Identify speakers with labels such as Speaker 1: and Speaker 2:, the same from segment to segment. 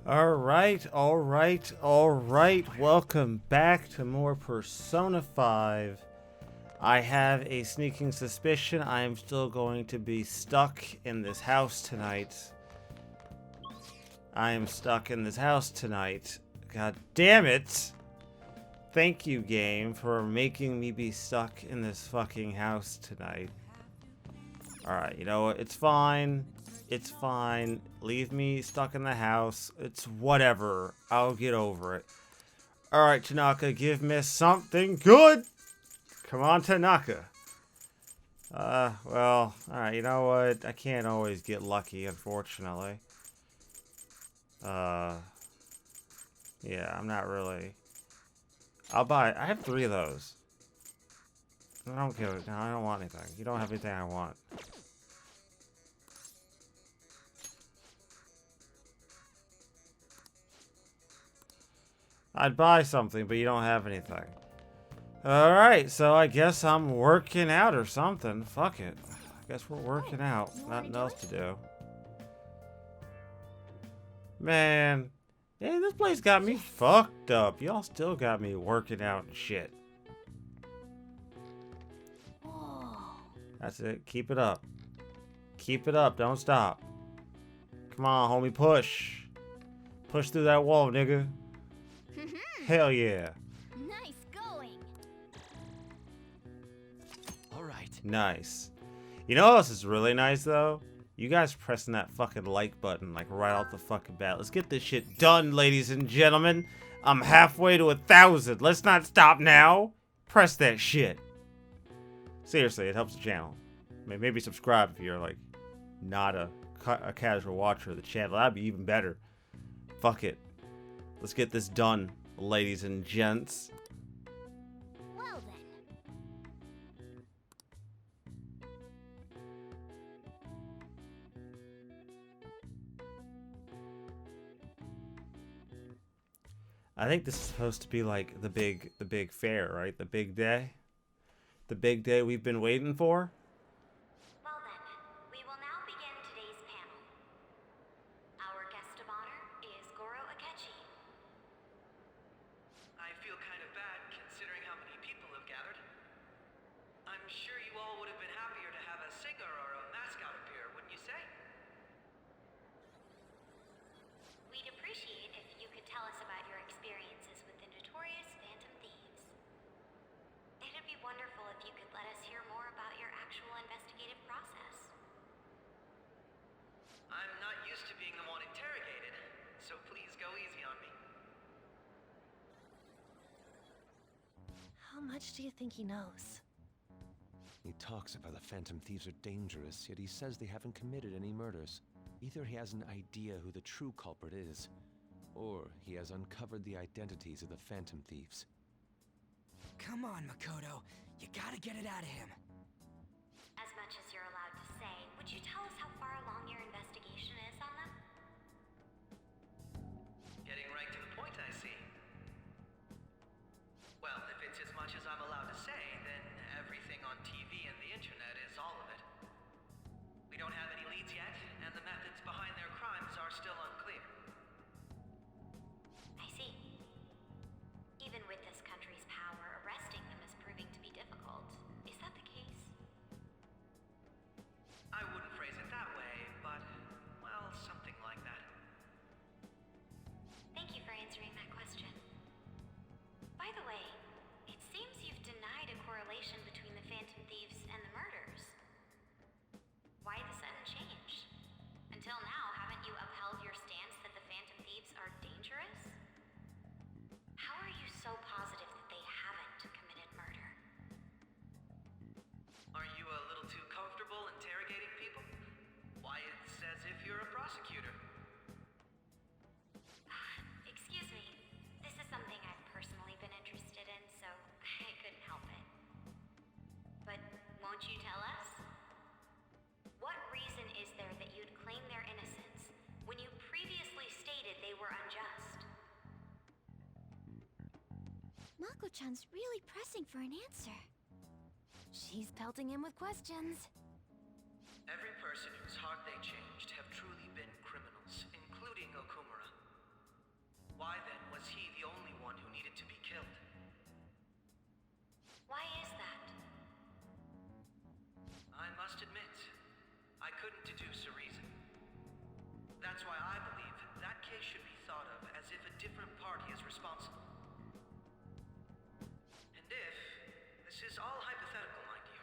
Speaker 1: Alright. Welcome back to more Persona 5. I have a sneaking suspicion I am still going to be stuck in this house tonight. God damn it! Thank you, game, for making me be stuck in this fucking house tonight. Alright, you know what? It's fine. It's fine. Leave me stuck in the house. It's whatever. I'll get over it. Alright, Tanaka, give me something good! Come on, Tanaka. Well, alright, you know what? I can't always get lucky, unfortunately. Yeah, I'm not really... I'll buy... I have 3 of those. I don't give it. No, I don't want anything. You don't have anything I want. I'd buy something, but you don't have anything. Alright, so I guess I'm working out or something. Fuck it. I guess we're working out. Nothing else to do. Man. Yeah, this place got me fucked up. Y'all still got me working out and shit. That's it. Keep it up. Keep it up. Don't stop. Come on, homie. Push. Push through that wall, nigga. Hell yeah.
Speaker 2: Nice going.
Speaker 3: All right.
Speaker 1: Nice. You know what else is really nice, though? You guys pressing that fucking like button, like, right out the fucking bat. Let's get this shit done, ladies and gentlemen. I'm halfway to 1,000. Let's not stop now. Press that shit. Seriously, it helps the channel. Maybe subscribe if you're, like, not a casual watcher of the channel. That'd be even better. Fuck it. Let's get this done, ladies and gents.
Speaker 2: Well then.
Speaker 1: I think this is supposed to be like the big fair, right? The big day? The big day we've been waiting for?
Speaker 2: Well then, we will now begin today's panel. Our guest of honor is Goro Akechi.
Speaker 3: I feel kind of bad considering how many people have gathered. I'm sure you all would have been happier to have a singer or a mascot appear, wouldn't you say?
Speaker 2: We'd appreciate if you could tell us about your experiences with the notorious Phantom Thieves. It'd be wonderful if you could let us hear more about your actual investigative process.
Speaker 3: I'm not used to being the one interrogated, so please go easy on me.
Speaker 4: How much do you think he knows?
Speaker 5: He talks about the Phantom Thieves are dangerous, yet he says they haven't committed any murders. Either he has an idea who the true culprit is, or he has uncovered the identities of the Phantom Thieves.
Speaker 6: Come on, Makoto. You gotta get it out of him.
Speaker 2: As much as you're allowed to say, would you tell us how far along your investigation is on them?
Speaker 3: Getting right to the point, I see. Well, if it's as much as I'm allowed to say, then everything on TV and the internet is all of it. We don't have any leads yet, and the methods behind their crimes are still unclear.
Speaker 2: I see. Even with this country's power, arresting them is proving to be difficult. Is that the case?
Speaker 3: I wouldn't phrase it that way, but, well, something like that.
Speaker 2: Thank you for answering that question. By the way, it seems you've denied a correlation between the Phantom Thieves and the murders. Why the sudden change? Until now, haven't you upheld your stance that the Phantom Thieves are dangerous? How are you so positive that they haven't committed murder?
Speaker 3: Are you a little too comfortable interrogating people? Why, it's as if you're a prosecutor.
Speaker 2: Excuse me. This is something I've personally been interested in, so I couldn't help it. But won't you tell us? What reason is there that you'd claim their innocence when you previously stated they were unjust?
Speaker 4: Mako-chan's really pressing for an answer. She's pelting him with questions.
Speaker 3: Every person whose heart they changed have truly been criminals, including Okumura. responsible. And if, this is all hypothetical, mind you,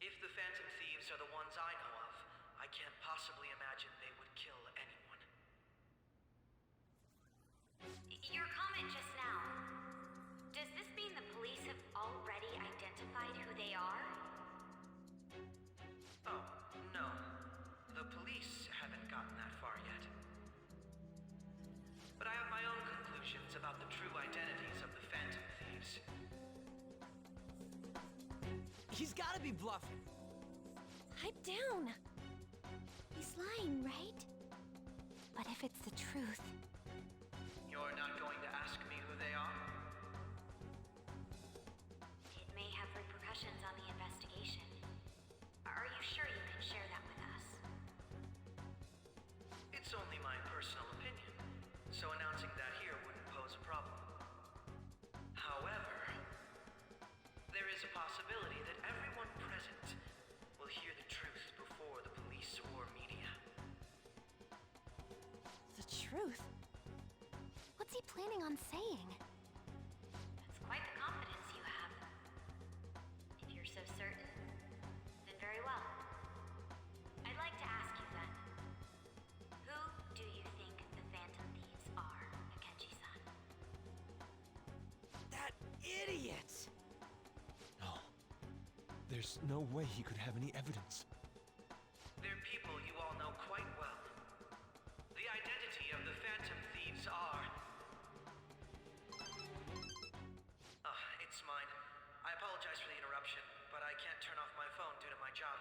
Speaker 3: if the Phantom Thieves are the ones I know of, I can't possibly imagine they would kill anyone.
Speaker 2: Your comment just now, does this mean the police have already identified who they are?
Speaker 3: Oh, no. The police haven't gotten that far yet. But I have my own conclusions about the true identities of the Phantom Thieves.
Speaker 6: He's gotta be bluffing.
Speaker 4: Pipe down. He's lying, right? But if it's the truth,
Speaker 3: You're not going to ask me who they are?
Speaker 2: It may have repercussions on the investigation. Are you sure you can share that with us?
Speaker 3: It's only my personal opinion, so announcing that here wouldn't pose a problem. However, there is a possibility that everyone present will hear the truth before the police or media.
Speaker 4: the truth? What's he planning on saying?
Speaker 2: That's quite the confidence you have. If you're so certain, then very well. I'd like to ask you then, who do you think the Phantom Thieves are, Akechi-san?
Speaker 6: That idiot!
Speaker 5: No. There's no way he could have any evidence.
Speaker 3: They're people you all know quite well. The identity of the Phantom Thieves are... it's mine. I apologize for the interruption, but I can't turn off my phone due to my job.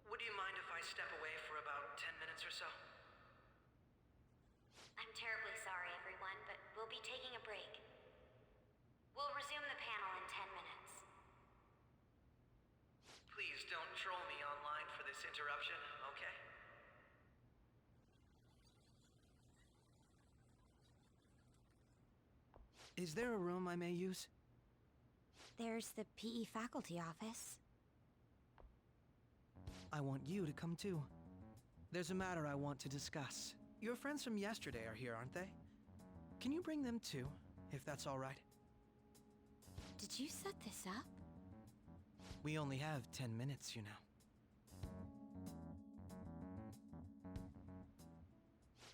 Speaker 3: Would you mind if I step away for about 10 minutes or so?
Speaker 2: I'm terribly sorry, everyone, but we'll be taking a break. We'll resume the panel in 10 minutes.
Speaker 3: Please don't troll me online for this interruption, okay?
Speaker 6: Is there a room I may use?
Speaker 4: There's the PE faculty office.
Speaker 6: I want you to come too. There's a matter I want to discuss. Your friends from yesterday are here, aren't they? Can you bring them too, if that's all right?
Speaker 4: Did you set this up?
Speaker 6: We only have 10 minutes, you know.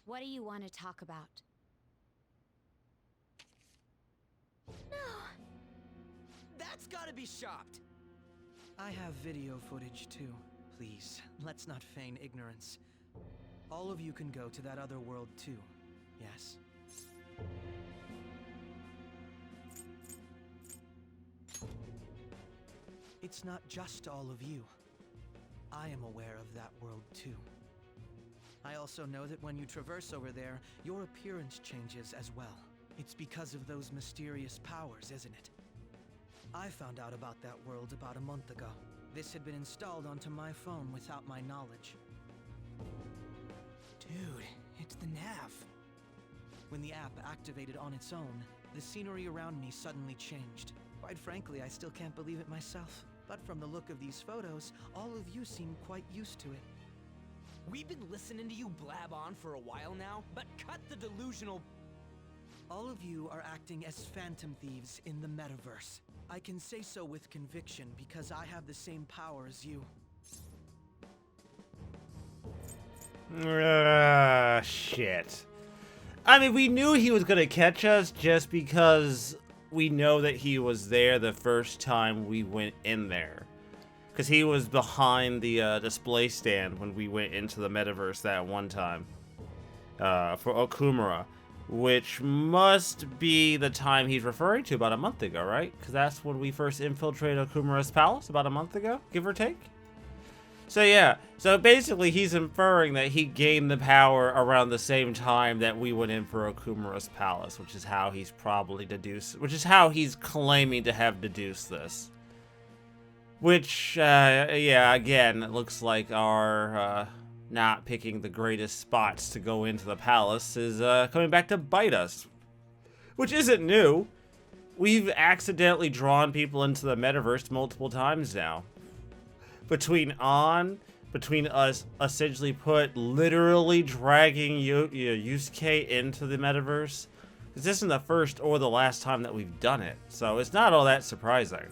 Speaker 4: What do you want to talk about? No.
Speaker 6: That's gotta be shopped! I have video footage too. Please, let's not feign ignorance. All of you can go to that other world too, yes? It's not just all of you. I am aware of that world too. I also know that when you traverse over there, your appearance changes as well. It's because of those mysterious powers, isn't it? I found out about that world about a month ago. This had been installed onto my phone without my knowledge. Dude, it's the nav. When the app activated on its own, the scenery around me suddenly changed. Quite frankly, I still can't believe it myself. But from the look of these photos, all of you seem quite used to it.
Speaker 7: We've been listening to you blab on for a while now, but cut the delusional...
Speaker 6: All of you are acting as Phantom Thieves in the metaverse. I can say so with conviction because I have the same power as you.
Speaker 1: Shit. I mean, we knew he was gonna catch us just because we know that he was there the first time we went in there. Because he was behind the display stand when we went into the metaverse that one time. For Okumura. Which must be the time he's referring to about a month ago, right? Because that's when we first infiltrated Okumura's palace about a month ago, give or take. So yeah, so basically he's inferring that he gained the power around the same time that we went in for Okumura's palace, which is how he's probably deduced, which is how he's claiming to have deduced this. Which, yeah, again, it looks like our, not picking the greatest spots to go into the palace is coming back to bite us. Which isn't new. We've accidentally drawn people into the metaverse multiple times now. Between us essentially literally dragging Yusuke into the metaverse Because this isn't the first or the last time that we've done it, so it's not all that surprising.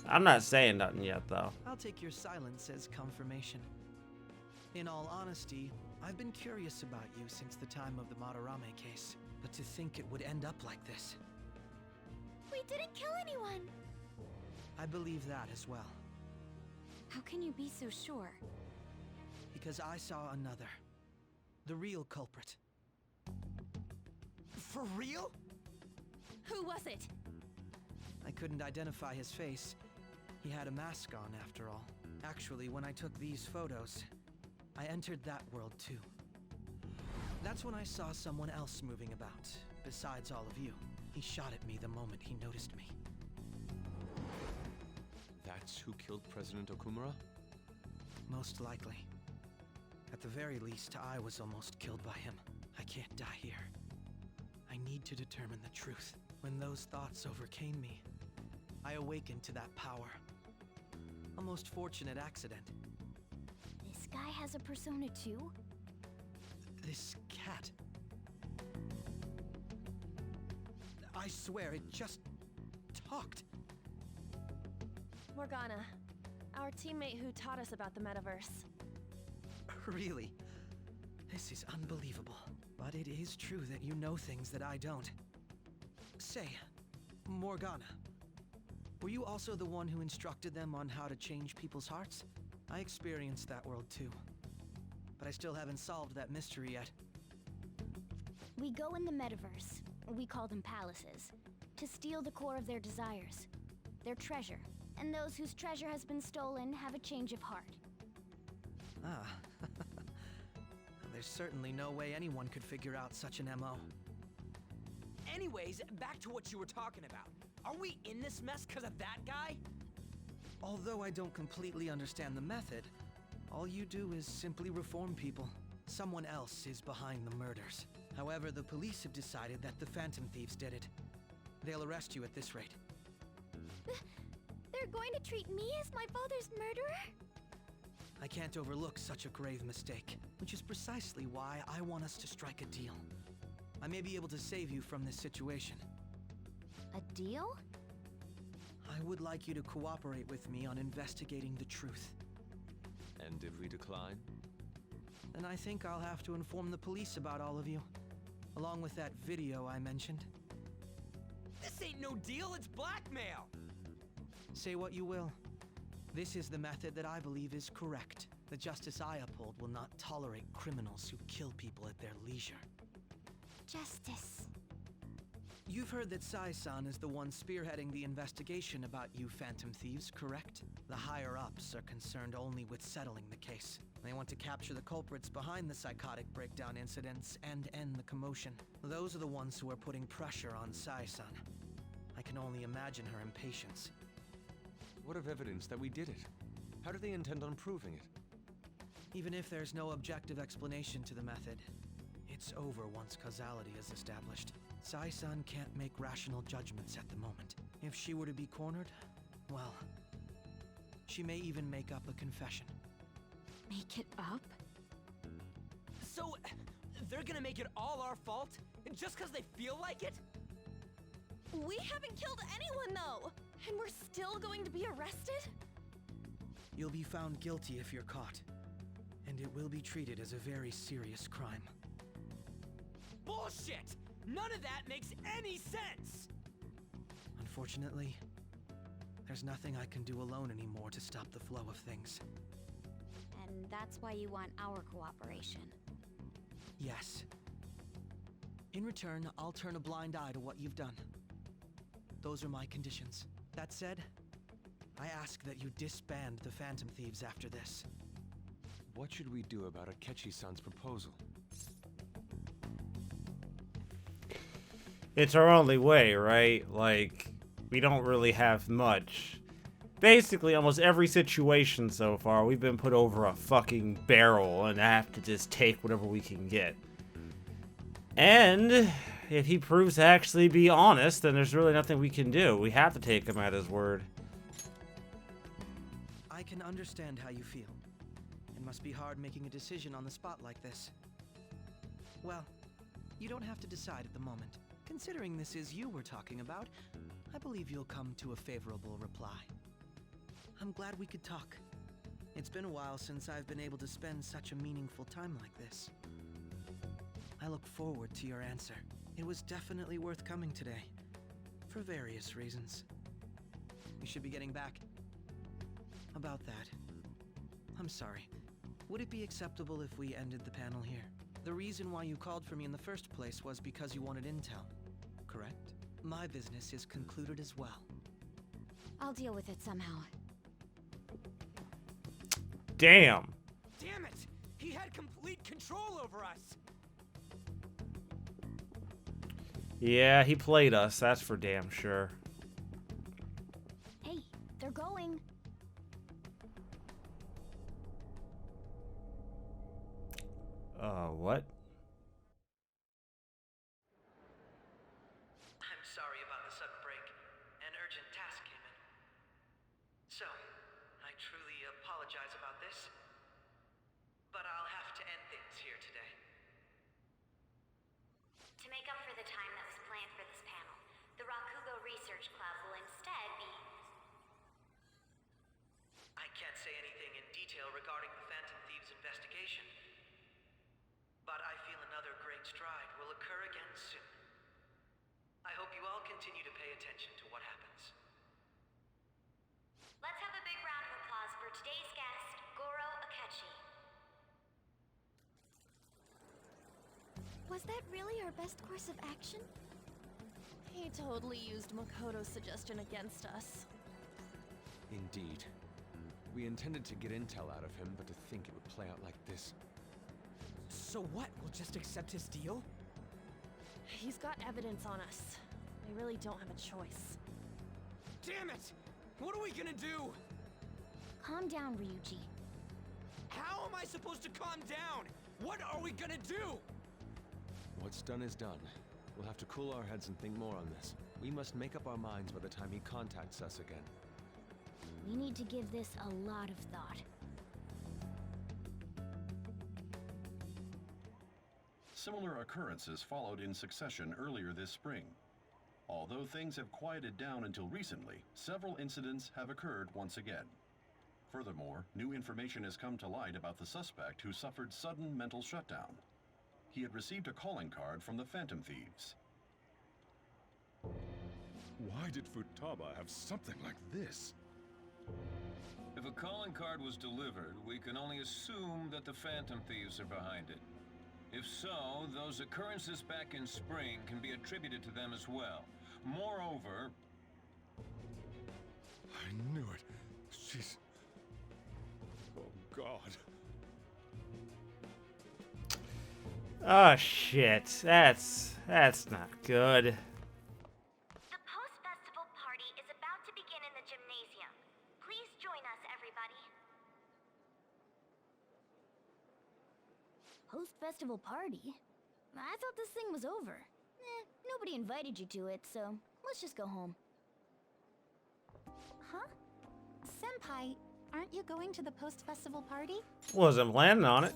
Speaker 1: I'm not saying nothing yet, though.
Speaker 6: I'll take your silence as confirmation. In all honesty, I've been curious about you since the time of the Madarame case, but to think it would end up like this.
Speaker 4: We didn't kill anyone!
Speaker 6: I believe that as well,
Speaker 4: How can you be so sure?
Speaker 6: because I saw another. The real culprit.
Speaker 7: For real?
Speaker 4: Who was it?
Speaker 6: I couldn't identify his face. He had a mask on, after all. Actually, when I took these photos, I entered that world too. That's when I saw someone else moving about, besides all of you. He shot at me the moment he noticed me.
Speaker 5: That's who killed President Okumura?
Speaker 6: Most likely. At the very least, I was almost killed by him. I can't die here. I need to determine the truth. When those thoughts overcame me, I awakened to that power. A most fortunate accident.
Speaker 4: This guy has a persona too?
Speaker 6: This cat. I swear, it just talked.
Speaker 8: Morgana, our teammate who taught us about the metaverse.
Speaker 6: Really? This is unbelievable. But it is true that you know things that I don't. Say, Morgana, were you also the one who instructed them on how to change people's hearts? I experienced that world too. But I still haven't solved that mystery yet.
Speaker 4: We go in the metaverse, we call them palaces, to steal the core of their desires, their treasure. And those whose treasure has been stolen have a change of heart.
Speaker 6: Ah. There's certainly no way anyone could figure out such an MO.
Speaker 7: Anyways, back to what you were talking about. Are we in this mess because of that guy?
Speaker 6: Although I don't completely understand the method, all you do is simply reform people. Someone else is behind the murders. However, the police have decided that the Phantom Thieves did it. They'll arrest you at this rate.
Speaker 4: They're going to treat me as my father's murderer?
Speaker 6: I can't overlook such a grave mistake, which is precisely why I want us to strike a deal. I may be able to save you from this situation.
Speaker 4: A deal?
Speaker 6: I would like you to cooperate with me on investigating the truth.
Speaker 5: And if we decline?
Speaker 6: Then I think I'll have to inform the police about all of you, along with that video I mentioned.
Speaker 7: This ain't no deal, it's blackmail!
Speaker 6: Say what you will. This is the method that I believe is correct. The justice I uphold will not tolerate criminals who kill people at their leisure.
Speaker 4: Justice.
Speaker 6: You've heard that Sai-san is the one spearheading the investigation about you Phantom Thieves, correct? The higher-ups are concerned only with settling the case. They want to capture the culprits behind the psychotic breakdown incidents and end the commotion. Those are the ones who are putting pressure on Sai-san. I can only imagine her impatience.
Speaker 5: What of evidence that we did it? How do they intend on proving it?
Speaker 6: Even if there's no objective explanation to the method, it's over once causality is established. Sai-san can't make rational judgments at the moment. If she were to be cornered, well, she may even make up a confession.
Speaker 4: Make it up?
Speaker 7: So, they're gonna make it all our fault? Just because they feel like it?
Speaker 8: We haven't killed anyone, though! And we're still going to be arrested?
Speaker 6: You'll be found guilty if you're caught, and it will be treated as a very serious crime.
Speaker 7: Bullshit! None of that makes any sense!
Speaker 6: Unfortunately, there's nothing I can do alone anymore to stop the flow of things.
Speaker 4: And that's why you want our cooperation.
Speaker 6: Yes. In return, I'll turn a blind eye to what you've done. Those are my conditions. That said, I ask that you disband the Phantom Thieves after this.
Speaker 5: What should we do about Akechi-san's proposal?
Speaker 1: It's our only way, right? Like, we don't really have much. Basically, almost every situation so far, we've been put over a fucking barrel and have to just take whatever we can get. And if he proves to actually be honest, then there's really nothing we can do. We have to take him at his word.
Speaker 6: I can understand how you feel. It must be hard making a decision on the spot like this. Well, You don't have to decide at the moment. Considering this is you we're talking about, I believe you'll come to a favorable reply. I'm glad we could talk. It's been a while since I've been able to spend such a meaningful time like this. I look forward to your answer. It was definitely worth coming today, for various reasons. We should be getting back. About that, I'm sorry. Would it be acceptable if we ended the panel here? The reason why you called for me in the first place was because you wanted intel, correct? My business is concluded as well.
Speaker 4: I'll deal with it somehow.
Speaker 1: Damn.
Speaker 7: Damn it! He had complete control over us!
Speaker 1: Yeah, he played us, that's for damn sure.
Speaker 4: Hey, they're going.
Speaker 1: What?
Speaker 3: I'm sorry about the sudden break. An urgent task came in. So, I truly apologize about this, but I'll have to end things here today.
Speaker 2: To make up for the time that was planned for this panel, the Rakugo Research Club will instead be...
Speaker 3: I can't say anything in detail regarding the Phantom Thieves investigation, but I feel another great stride will occur again soon. I hope you all continue to pay attention to what happens.
Speaker 2: Let's have a big round of applause for today's guest, Goro Akechi.
Speaker 8: Was that really our best course of action? He totally used Makoto's suggestion against us.
Speaker 5: Indeed. We intended to get intel out of him, but to think it would play out like this.
Speaker 7: So what? We'll just accept his deal?
Speaker 8: He's got evidence on us. We really don't have a choice.
Speaker 7: Damn it! What are we gonna do?
Speaker 4: Calm down, Ryuji.
Speaker 7: How am I supposed to calm down? What are we gonna do?
Speaker 5: What's done is done. We'll have to cool our heads and think more on this. We must make up our minds by the time he contacts us again.
Speaker 4: We need to give this a lot of thought.
Speaker 9: Similar occurrences followed in succession earlier this spring. Although things have quieted down until recently, several incidents have occurred once again. Furthermore, new information has come to light about the suspect who suffered sudden mental shutdown. He had received a calling card from the Phantom Thieves.
Speaker 10: Why did Futaba have something like this?
Speaker 11: If a calling card was delivered, we can only assume that the Phantom Thieves are behind it. If so, those occurrences back in spring can be attributed to them as well. Moreover...
Speaker 10: I knew it. She's... Oh, God.
Speaker 1: Oh, shit. That's not good.
Speaker 2: The post-festival party is about to begin in the gymnasium. Please join us, everybody.
Speaker 4: Post-festival party? I thought this thing was over. Nobody invited you to it, so let's just go home.
Speaker 8: Huh? Senpai, aren't you going to the post-festival party?
Speaker 1: Wasn't planning on it.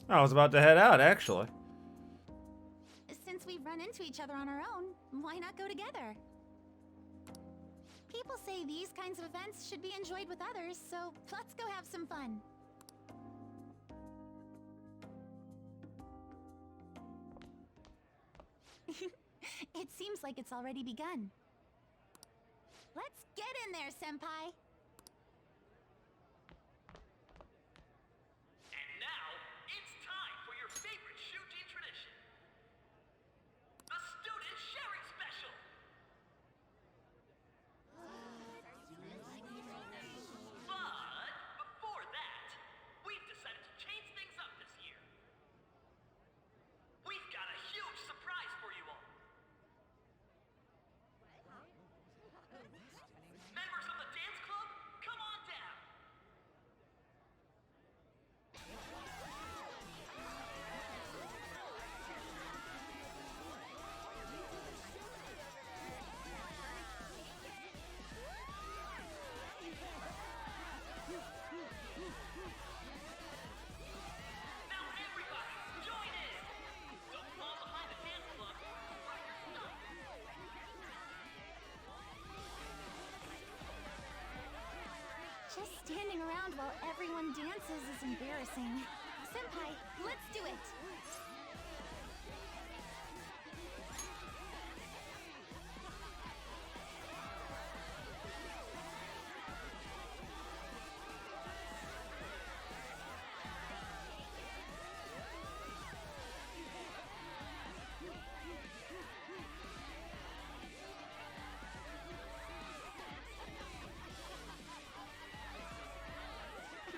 Speaker 1: I was about to head out, actually.
Speaker 8: Since we've run into each other on our own, why not go together? People say these kinds of events should be enjoyed with others, so let's go have some fun. It seems like it's already begun. Let's get in there, Senpai!
Speaker 3: And now, it's time for your favorite Shuji tradition. The Student Sharing Special! But before that, we've decided to change things up this year. We've got a huge surprise for you all. Members of the dance club,
Speaker 4: Just standing around while everyone dances is embarrassing. Senpai, let's do it!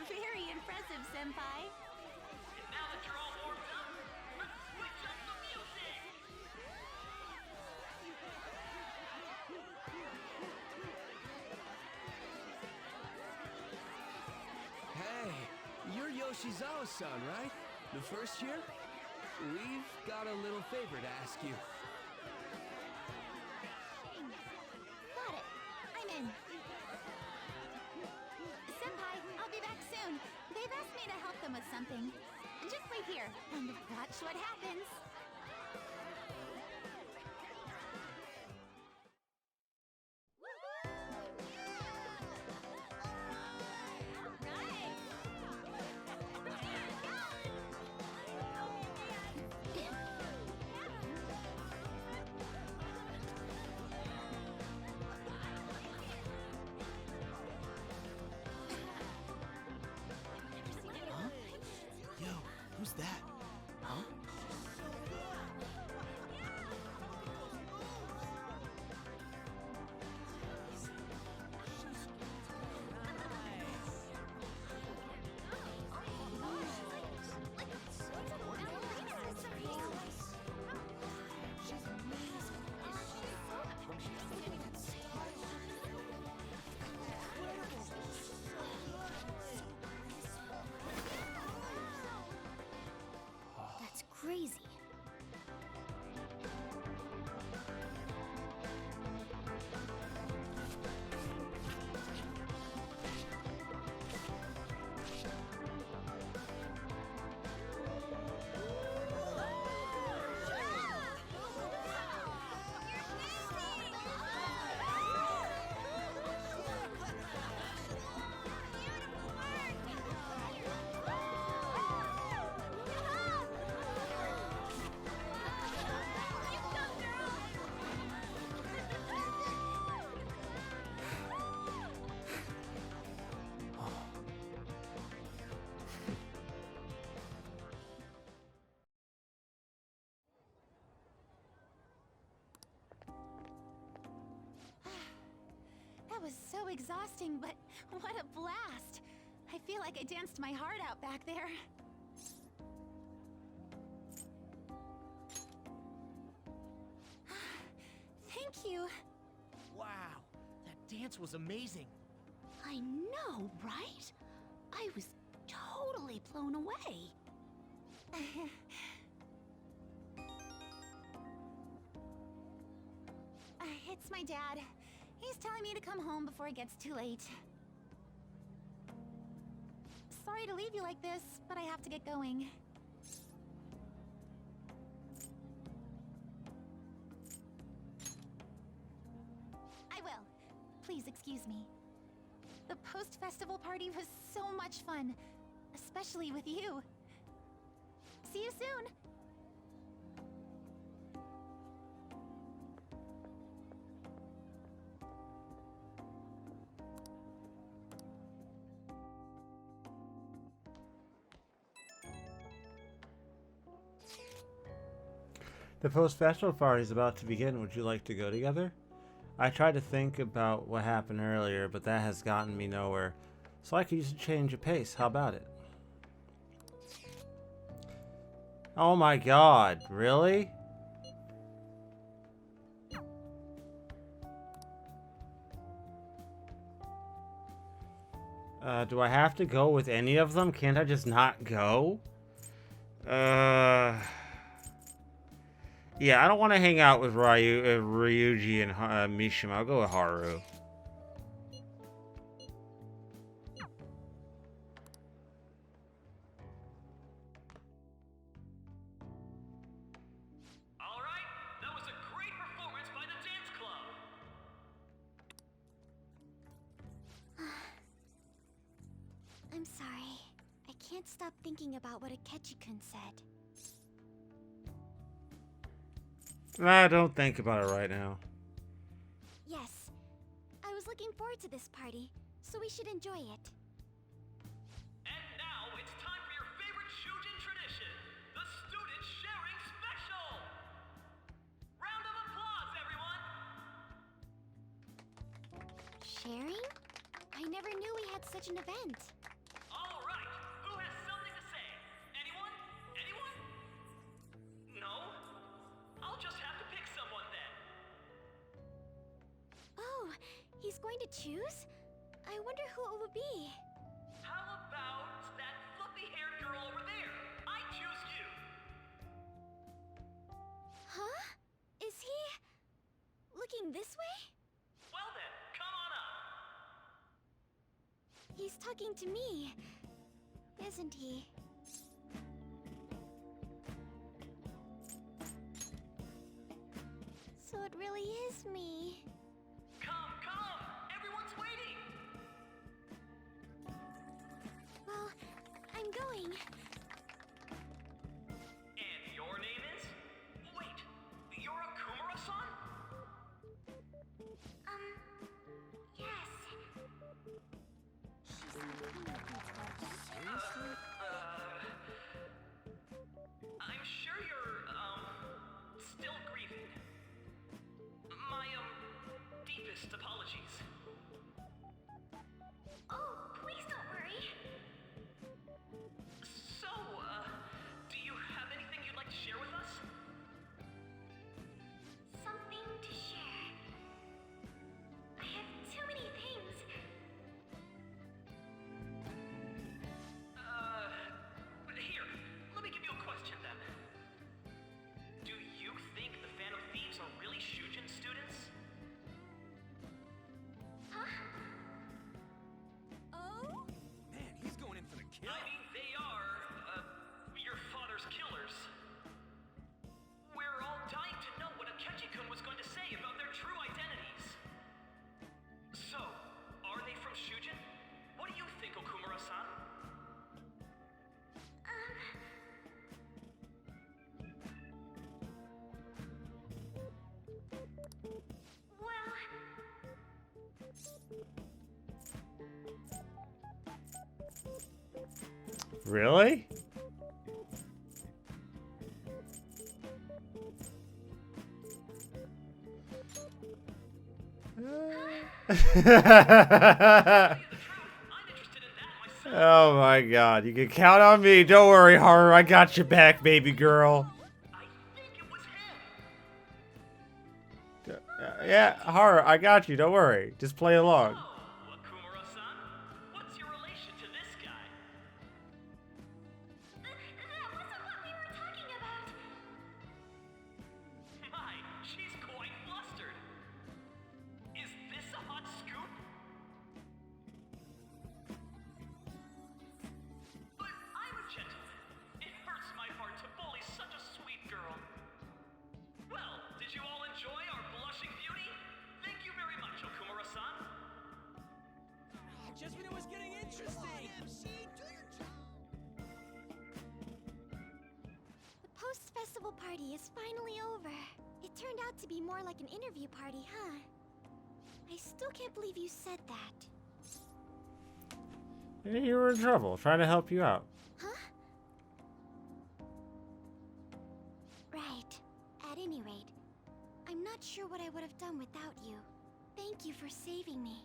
Speaker 4: Very impressive, Senpai.
Speaker 3: And now that you're all warmed up, let's switch up the music!
Speaker 12: Hey, you're Yoshizawa-san, right? The first year? We've got a little favor to ask you.
Speaker 4: Got it. I'm in. Senpai, I'll be back soon. They've asked me to help them with something. Just wait here and watch what happens.
Speaker 6: Yo, who's that? Huh?
Speaker 4: That's crazy. That was so exhausting, but what a blast! I feel like I danced my heart out back there. Thank you.
Speaker 7: Wow, that dance was amazing.
Speaker 4: I know, right? I was totally blown away. It's my dad. He's telling me to come home before it gets too late. Sorry to leave you like this, but I have to get going. I will. Please excuse me. The post-festival party was so much fun, especially with you. See you soon!
Speaker 1: The post-festival party is about to begin. Would you like to go together? I tried to think about what happened earlier, but that has gotten me nowhere. So I could use a change of pace. How about it? Oh my god, really? Do I have to go with any of them? Can't I just not go? Yeah, I don't want to hang out with Ryuji and Mishima. I'll go with Haru.
Speaker 3: Alright, that was a great performance by the dance club!
Speaker 4: I'm sorry. I can't stop thinking about what Akechi-kun said.
Speaker 1: Nah, don't think about it right now.
Speaker 4: Yes. I was looking forward to this party, so we should enjoy it.
Speaker 3: And now it's time for your favorite Shujin tradition, the Student Sharing Special! Round of applause, everyone!
Speaker 4: Sharing? I never knew we had such an event.
Speaker 3: All right, who has something to say? Anyone? Anyone? No? I'll just have to pick someone then.
Speaker 4: Oh, he's going to choose? I wonder who it would be.
Speaker 3: How about that fluffy-haired girl over there? I choose you!
Speaker 4: Huh? Is he looking this way?
Speaker 3: Well then, come on up!
Speaker 4: He's talking to me, isn't he? So it really is me.
Speaker 3: Come, come! Everyone's waiting!
Speaker 4: Well, I'm going.
Speaker 3: And your name is? Wait, you're a Kumura-san?
Speaker 4: Yes.
Speaker 3: I'm sure you're, still grieving. My, deepest apologies.
Speaker 4: Oh, please don't worry.
Speaker 3: So, do you have anything you'd like to share with us?
Speaker 4: Something to share. I have too many things.
Speaker 3: Here, let me give you a question then. Do you think the Phantom Thieves are really Shujin students?
Speaker 4: Huh? Oh?
Speaker 7: Man, he's going in for the kill.
Speaker 3: I mean, they are, your father's killers. We're all dying to know what Akechi-kun was going to say about their true identities. So, are they from Shujin? What do you think, Okumura-san?
Speaker 4: Well,
Speaker 1: Really? Oh my god, you can count on me. Don't worry, Haru. I got your back, baby girl. Yeah, Haru, I got you. Don't worry. Just play along.
Speaker 3: Okumura-san, what's your relation to this guy?
Speaker 4: that wasn't what we were talking about.
Speaker 3: My, she's quite flustered. Is this a hot scoop? But I'm a gentleman. It hurts my heart to bully such a sweet girl. Well, did you all enjoy our blushing beauty? Thank you very much, Okumura-san.
Speaker 7: Just when it was getting interesting.
Speaker 4: The post-festival party is finally over. It turned out to be more like an interview party, huh? I still can't believe you said that.
Speaker 1: You were in trouble. Trying to help you out.
Speaker 4: Huh? Right. At any rate, I'm not sure what I would have done without you. Thank you for saving me.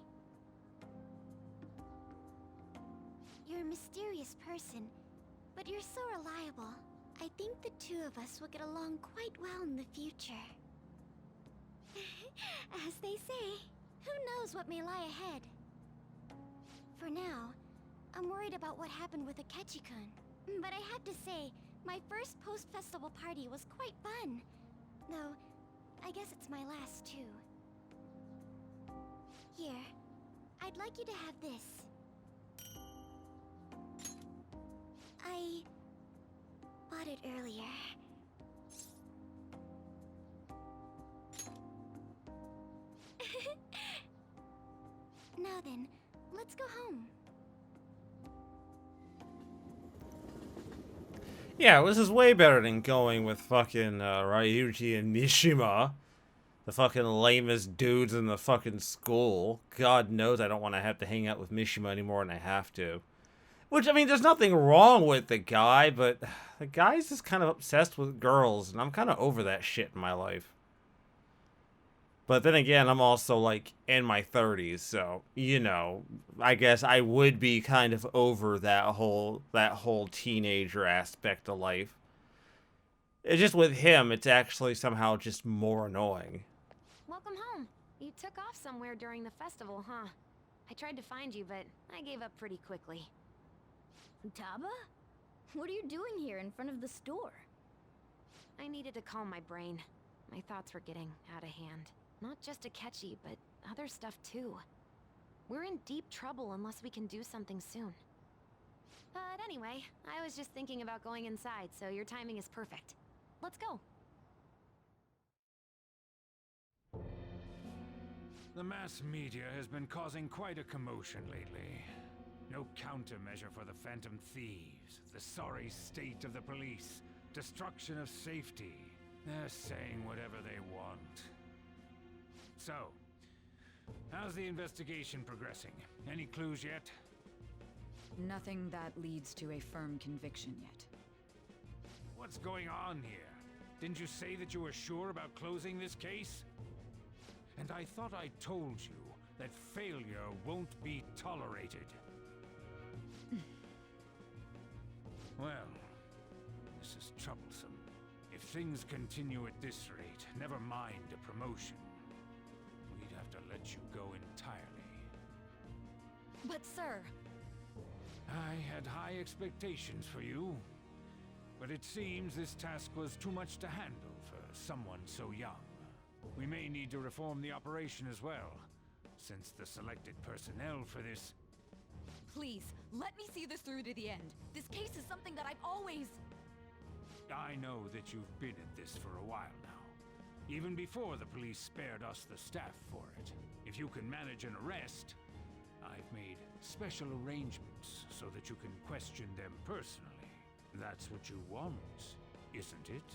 Speaker 4: You're a mysterious person, but you're so reliable. I think the two of us will get along quite well in the future. As they say, who knows what may lie ahead? For now, I'm worried about what happened with Akechi-kun. But I have to say, my first post-festival party was quite fun. Though, I guess it's my last too. Here, I'd like you to have this. I bought it earlier. Now then, let's go home.
Speaker 1: Yeah, this is way better than going with fucking Ryuji and Mishima. The fucking lamest dudes in the fucking school. God knows I don't want to have to hang out with Mishima anymore than I have to. Which, I mean, there's nothing wrong with the guy, but the guy's just kind of obsessed with girls, and I'm kind of over that shit in my life. But then again, I'm also, like, in my 30s, so, you know, I guess I would be kind of over that whole teenager aspect of life. It's just with him, it's actually somehow just more annoying.
Speaker 2: Welcome home. You took off somewhere during the festival, huh? I tried to find you, but I gave up pretty quickly.
Speaker 4: Futaba? What are you doing here in front of the store?
Speaker 2: I needed to calm my brain. My thoughts were getting out of hand. Not just Akechi, but other stuff too. We're in deep trouble unless we can do something soon. But anyway, I was just thinking about going inside, so your timing is perfect. Let's go.
Speaker 13: The mass media has been causing quite a commotion lately. No countermeasure for the Phantom Thieves, the sorry state of the police, destruction of safety. They're saying whatever they want. So, how's the investigation progressing? Any clues yet?
Speaker 14: Nothing that leads to a firm conviction yet.
Speaker 13: What's going on here? Didn't you say that you were sure about closing this case? And I thought I told you that failure won't be tolerated. Well, this is troublesome. If things continue at this rate, never mind a promotion. We'd have to let you go entirely.
Speaker 14: But sir...
Speaker 13: I had high expectations for you. But it seems this task was too much to handle for someone so young. We may need to reform the operation as well, since the selected personnel for this...
Speaker 14: Please, let me see this through to the end. This case is something that I've always...
Speaker 13: I know that you've been at this for a while now. Even before the police spared us the staff for it. If you can manage an arrest, I've made special arrangements so that you can question them personally. That's what you want, isn't it?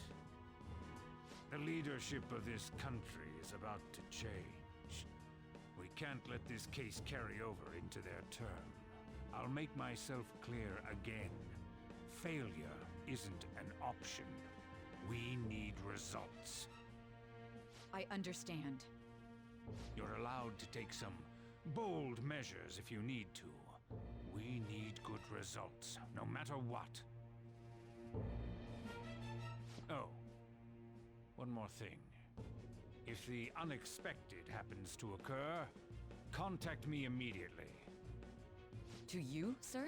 Speaker 13: The leadership of this country is about to change. We can't let this case carry over into their term. I'll make myself clear again. Failure isn't an option. We need results.
Speaker 14: I understand.
Speaker 13: You're allowed to take some bold measures if you need to. We need good results, no matter what. Oh, one more thing. If the unexpected happens to occur, contact me immediately.
Speaker 14: To you, sir?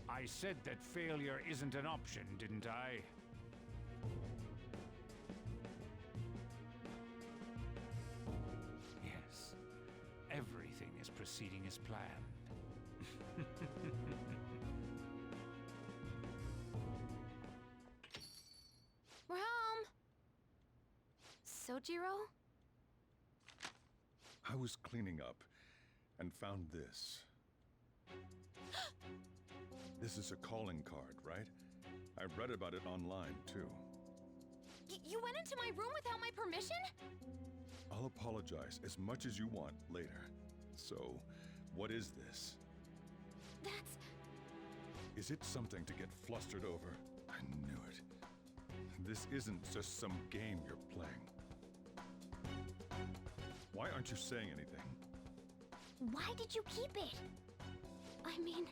Speaker 13: I said that failure isn't an option, didn't I? Yes. Everything is proceeding as planned.
Speaker 2: We're home! Sojiro?
Speaker 10: I was cleaning up and found this. This is a calling card, right? I read about it online, too.
Speaker 2: You went into my room without my permission?
Speaker 10: I'll apologize as much as you want later. So, what is this?
Speaker 2: That's...
Speaker 10: Is it something to get flustered over? I knew it. This isn't just some game you're playing. Why aren't you saying anything?
Speaker 4: Why did you keep it? I mean,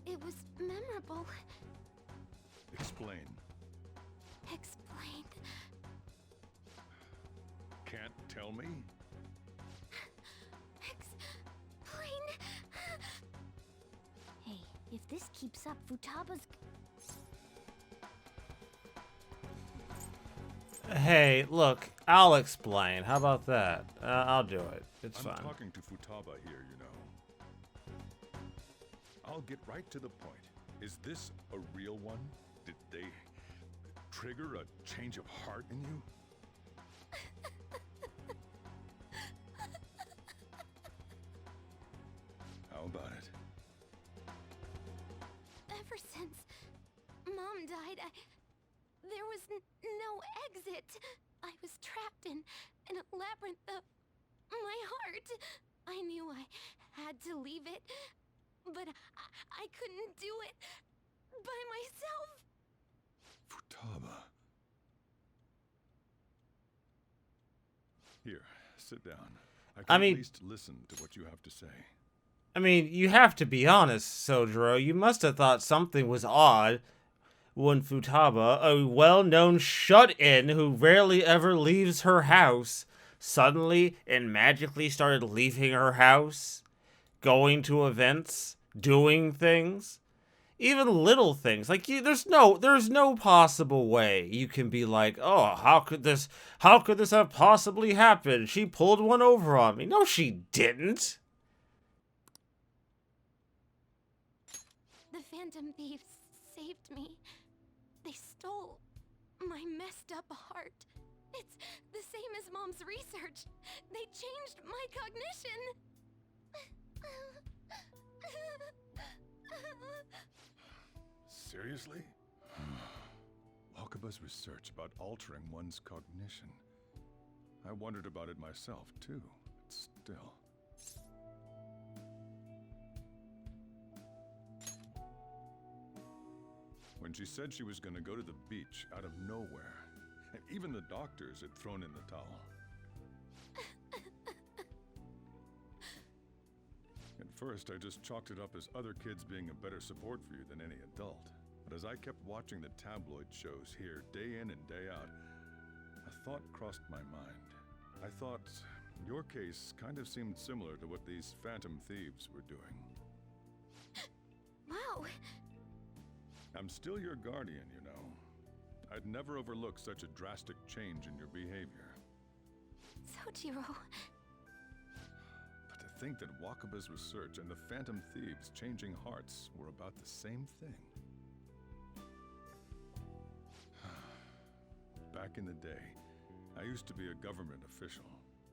Speaker 4: it was memorable.
Speaker 10: Explain.
Speaker 4: Explain.
Speaker 10: Can't tell me?
Speaker 4: Explain. Hey, if this keeps up, Futaba's...
Speaker 1: Hey, look, I'll explain. How about that? I'll do it. It's fine.
Speaker 10: I'm talking to Futaba here, you know. I'll get right to the point. Is this a real one? Did they trigger a change of heart in you? How about it?
Speaker 4: Ever since Mom died, there was no exit. I was trapped in a labyrinth of my heart. I knew I had to leave it, but I couldn't do it by myself.
Speaker 10: Futaba. Here, sit down. I can
Speaker 1: mean,
Speaker 10: at least listen to what you have to say.
Speaker 1: I mean, you have to be honest, Sojiro. You must have thought something was odd when Futaba, a well-known shut-in who rarely ever leaves her house, suddenly and magically started leaving her house, going to events, doing things. Even little things. Like, there's no possible way you can be like, oh, how could this have possibly happened? She pulled one over on me. No, she didn't.
Speaker 4: The Phantom Thieves saved me. They stole my messed up heart. It's the same as Mom's research. They changed my cognition.
Speaker 10: Seriously? Wakaba's research about altering one's cognition. I wondered about it myself, too. But still. When she said she was going to go to the beach out of nowhere, and even the doctors had thrown in the towel. At first, I just chalked it up as other kids being a better support for you than any adult. But as I kept watching the tabloid shows here, day in and day out, a thought crossed my mind. I thought your case kind of seemed similar to what these Phantom Thieves were doing.
Speaker 4: Wow.
Speaker 10: I'm still your guardian, you know. I'd never overlook such a drastic change in your behavior.
Speaker 4: Sojiro.
Speaker 10: But to think that Wakaba's research and the Phantom Thieves changing hearts were about the same thing. Back in the day, I used to be a government official.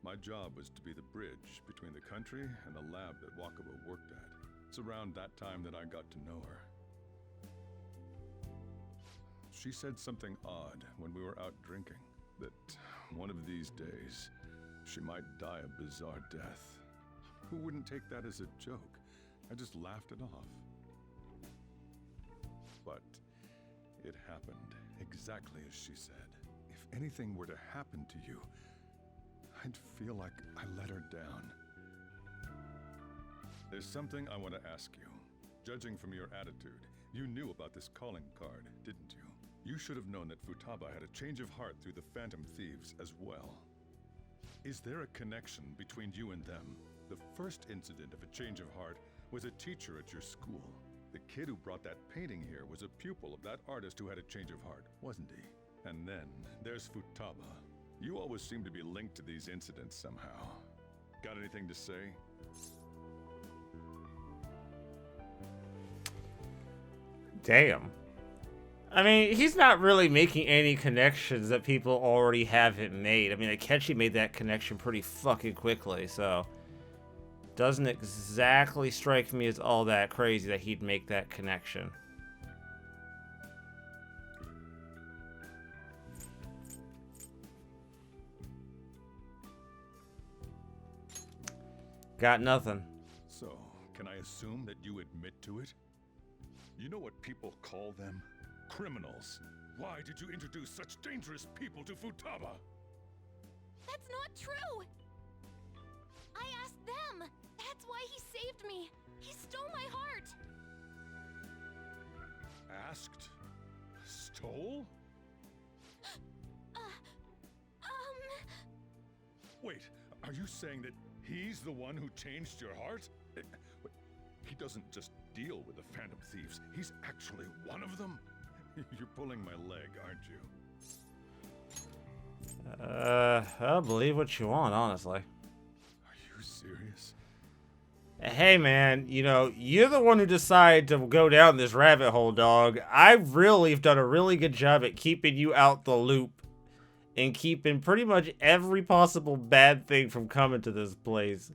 Speaker 10: My job was to be the bridge between the country and the lab that Wakaba worked at. It's around that time that I got to know her. She said something odd when we were out drinking, that one of these days, she might die a bizarre death. Who wouldn't take that as a joke? I just laughed it off. But it happened exactly as she said. If anything were to happen to you, I'd feel like I let her down. There's something I want to ask you. Judging from your attitude, you knew about this calling card, didn't you? You should have known that Futaba had a change of heart through the Phantom Thieves as well. Is there a connection between you and them? The first incident of a change of heart was a teacher at your school. The kid who brought that painting here was a pupil of that artist who had a change of heart, wasn't he? And then there's Futaba. You always seem to be linked to these incidents somehow. Got anything to say?
Speaker 1: Damn. I mean, he's not really making any connections that people already haven't made. I mean, Akechi made that connection pretty fucking quickly, so... Doesn't exactly strike me as all that crazy that he'd make that connection. Got nothing.
Speaker 10: So, can I assume that you admit to it? You know what people call them? Criminals. Why did you introduce such dangerous people to Futaba?
Speaker 4: That's not true! I asked them! That's why he saved me! He stole my heart!
Speaker 10: Asked? Stole? Wait, are you saying that he's the one who changed your heart? He doesn't just deal with the Phantom Thieves, he's actually one of them? You're pulling my leg, aren't you?
Speaker 1: I'll believe what you want, honestly.
Speaker 10: Are you serious?
Speaker 1: Hey, man, you know, you're the one who decided to go down this rabbit hole, dog. I really have done a really good job at keeping you out the loop and keeping pretty much every possible bad thing from coming to this place.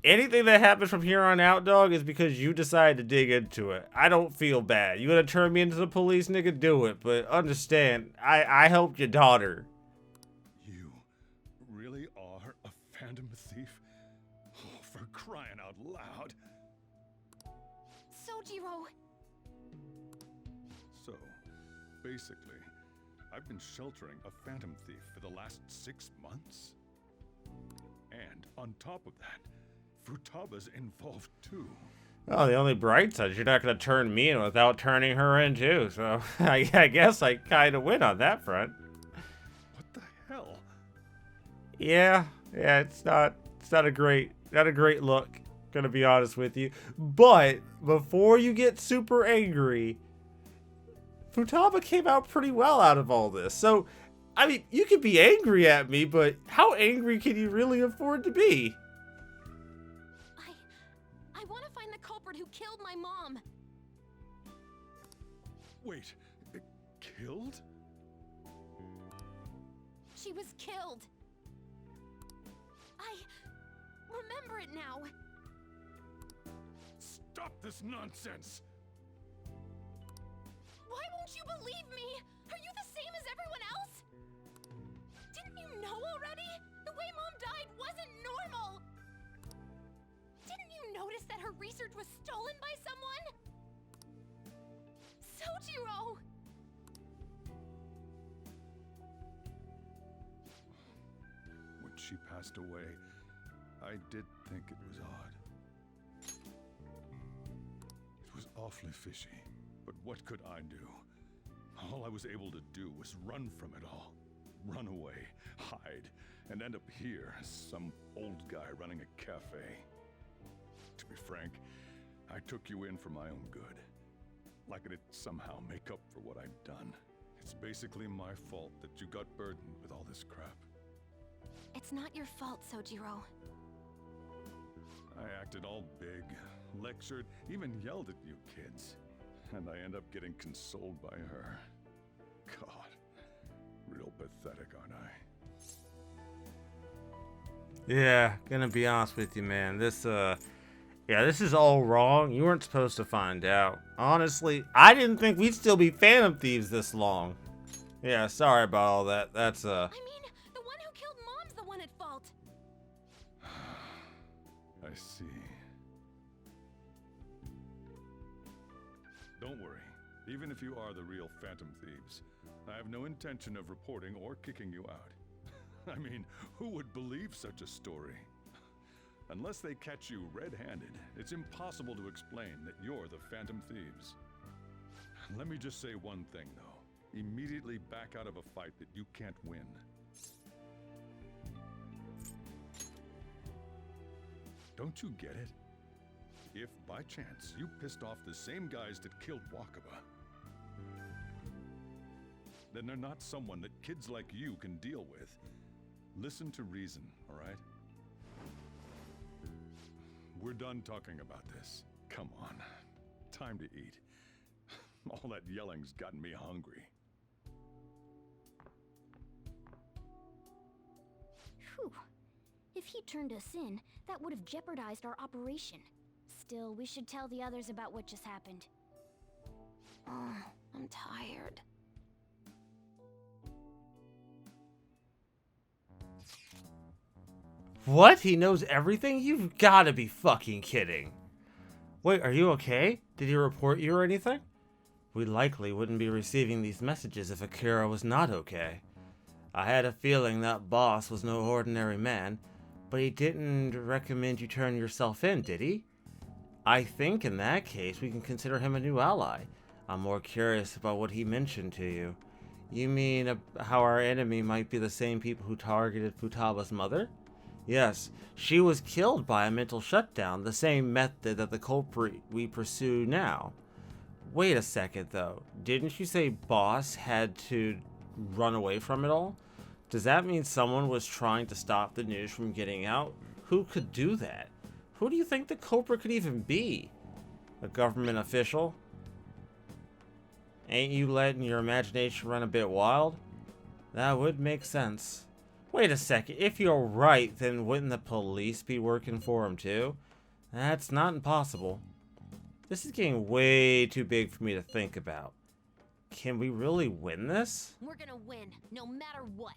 Speaker 1: anything that happens from here on out, dog, is because you decided to dig into it. I don't feel bad. You gonna turn me into the police, nigga? Do it. But understand, I helped your daughter.
Speaker 10: You really are a phantom thief? Oh, for crying out loud.
Speaker 4: Sojiro!
Speaker 10: So, basically, I've been sheltering a phantom thief for the last 6 months? And on top of that, Futaba's involved too.
Speaker 1: Oh, the only bright side is you're not gonna turn me in without turning her in too. So I guess I kind of win on that front.
Speaker 10: What the hell?
Speaker 1: Yeah, it's not a great look. Gonna be honest with you. But before you get super angry, Futaba came out pretty well out of all this. So, I mean, you can be angry at me, but how angry can you really afford to be?
Speaker 8: I want to find the culprit who killed my mom.
Speaker 10: Wait, killed?
Speaker 8: She was killed. I remember it now.
Speaker 10: Stop this nonsense!
Speaker 8: Why won't you believe me? Are you the same as everyone else? Didn't you know already? The way Mom died wasn't normal! Didn't you notice that her research was stolen by someone? Sojiro!
Speaker 10: When she passed away, I did think it was odd. It was awfully fishy, but what could I do? All I was able to do was run from it all. Run away, hide, and end up here as some old guy running a cafe. To be frank, I took you in for my own good. Like it'd somehow make up for what I'd done. It's basically my fault that you got burdened with all this crap.
Speaker 8: It's not your fault, Sojiro.
Speaker 10: I acted all big, lectured, even yelled at you kids. And I end up getting consoled by her. God, real pathetic, aren't I?
Speaker 1: Yeah, gonna be honest with you, man. This is all wrong. You weren't supposed to find out. Honestly, I didn't think we'd still be Phantom Thieves this long. Yeah, sorry about all that. That's
Speaker 8: I mean, the one who killed Mom's the one at fault.
Speaker 10: I see. Don't worry. Even if you are the real Phantom Thieves, I have no intention of reporting or kicking you out. I mean, who would believe such a story? Unless they catch you red-handed, it's impossible to explain that you're the Phantom Thieves. Let me just say one thing, though. Immediately back out of a fight that you can't win. Don't you get it? If, by chance, you pissed off the same guys that killed Wakaba, then they're not someone that kids like you can deal with. Listen to reason, all right? We're done talking about this. Come on. Time to eat. All that yelling's gotten me hungry.
Speaker 4: Phew. If he turned us in, that would have jeopardized our operation. Still, we should tell the others about what just happened.
Speaker 8: Oh, I'm tired.
Speaker 1: What? He knows everything? You've gotta be fucking kidding. Wait, are you okay? Did he report you or anything? We likely wouldn't be receiving these messages if Akira was not okay. I had a feeling that boss was no ordinary man, but he didn't recommend you turn yourself in, did he? I think in that case we can consider him a new ally. I'm more curious about what he mentioned to you. You mean how our enemy might be the same people who targeted Futaba's mother? Yes, she was killed by a mental shutdown, the same method that the culprit we pursue now. Wait a second though, didn't you say Boss had to run away from it all? Does that mean someone was trying to stop the news from getting out? Who could do that? Who do you think the culprit could even be? A government official? Ain't you letting your imagination run a bit wild? That would make sense. Wait a second. If you're right, then wouldn't the police be working for him too? That's not impossible. This is getting way too big for me to think about. Can we really win this?
Speaker 8: We're gonna win, no matter what.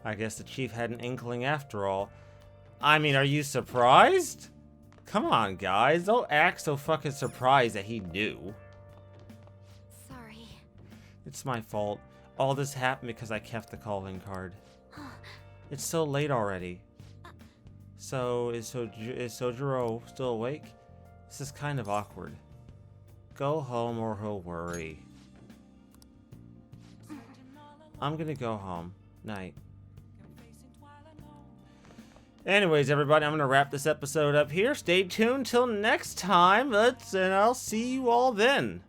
Speaker 1: I guess the chief had an inkling after all. I mean, are you surprised? Come on, guys. Don't act so fucking surprised that he knew.
Speaker 4: Sorry.
Speaker 1: It's my fault. All this happened because I kept the calling card. It's so late already. So, is Sojiro still awake? This is kind of awkward. Go home or he'll worry. I'm gonna go home. Night. Anyways, everybody, I'm gonna wrap this episode up here. Stay tuned till next time. And I'll see you all then.